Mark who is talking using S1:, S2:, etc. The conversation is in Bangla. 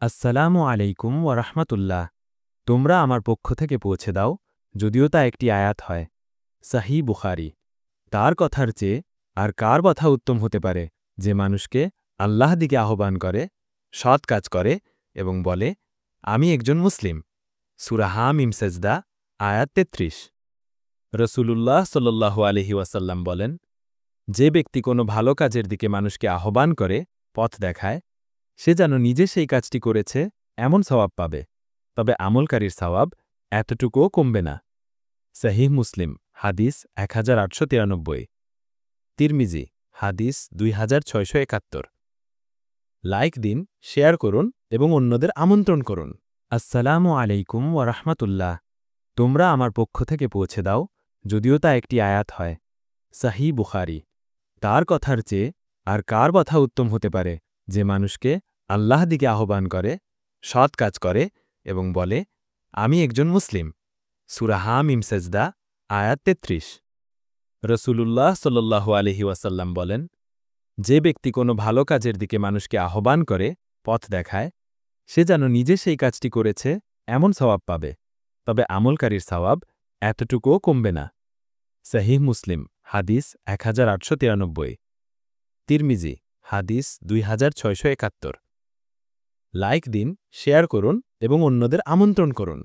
S1: আসসালামু আলাইকুম ওয়ারাহমাতুল্লাহ। তোমরা আমার পক্ষ থেকে পৌঁছে দাও, যদিও তা একটি আয়াত হয়। সহিহ বুখারী। তার কথার চেয়ে আর কার কথা উত্তম হতে পারে, যে মানুষকে আল্লাহ দিকে আহ্বান করে, সৎ কাজ করে এবং বলে, আমি একজন মুসলিম। সূরা হামিম সেজদা, আয়াত ৩৩। রসূলুল্লাহ সাল্লাল্লাহু আলাইহি ওয়াসাল্লাম বলেন, যে ব্যক্তি কোনো ভালো কাজের দিকে মানুষকে আহ্বান করে, পথ দেখায়, সে যেন নিজে সেই কাজটি করেছে এমন সওয়াব পাবে, তবে আমলকারীর সওয়াব এতটুকুও কমবে না। সহিহ মুসলিম, হাদিস 1893। তিরমিজি, হাদিস 2671। লাইক দিন, শেয়ার করুন এবং অন্যদের আমন্ত্রণ করুন। আসসালামু আলাইকুম ওয়ারাহমাতুল্লাহ। তোমরা আমার পক্ষ থেকে পৌঁছে দাও, যদিও তা একটি আয়াত হয়। সহিহ বুখারী। তার কথার চেয়ে আর কার কথা উত্তম হতে পারে, যে মানুষকে আল্লাহ দিকে আহ্বান করে, সৎ কাজ করে এবং বলে, আমি একজন মুসলিম। সূরা হামিম সেজদা, আয়াত ৩৩। রসূলুল্লাহ সাল্লাল্লাহু আলাইহি ওয়াসাল্লাম বলেন, যে ব্যক্তি কোনো ভালো কাজের দিকে মানুষকে আহ্বান করে, পথ দেখায়, সে যেন নিজে সেই কাজটি করেছে এমন সওয়াব পাবে, তবে আমলকারীর সওয়াব এতটুকুও কমবে না। সহিহ মুসলিম, হাদিস 1893। তিরমিজি, হাদিস 2671। লাইক দিন, শেয়ার করুন এবং অন্যদের আমন্ত্রণ করুন।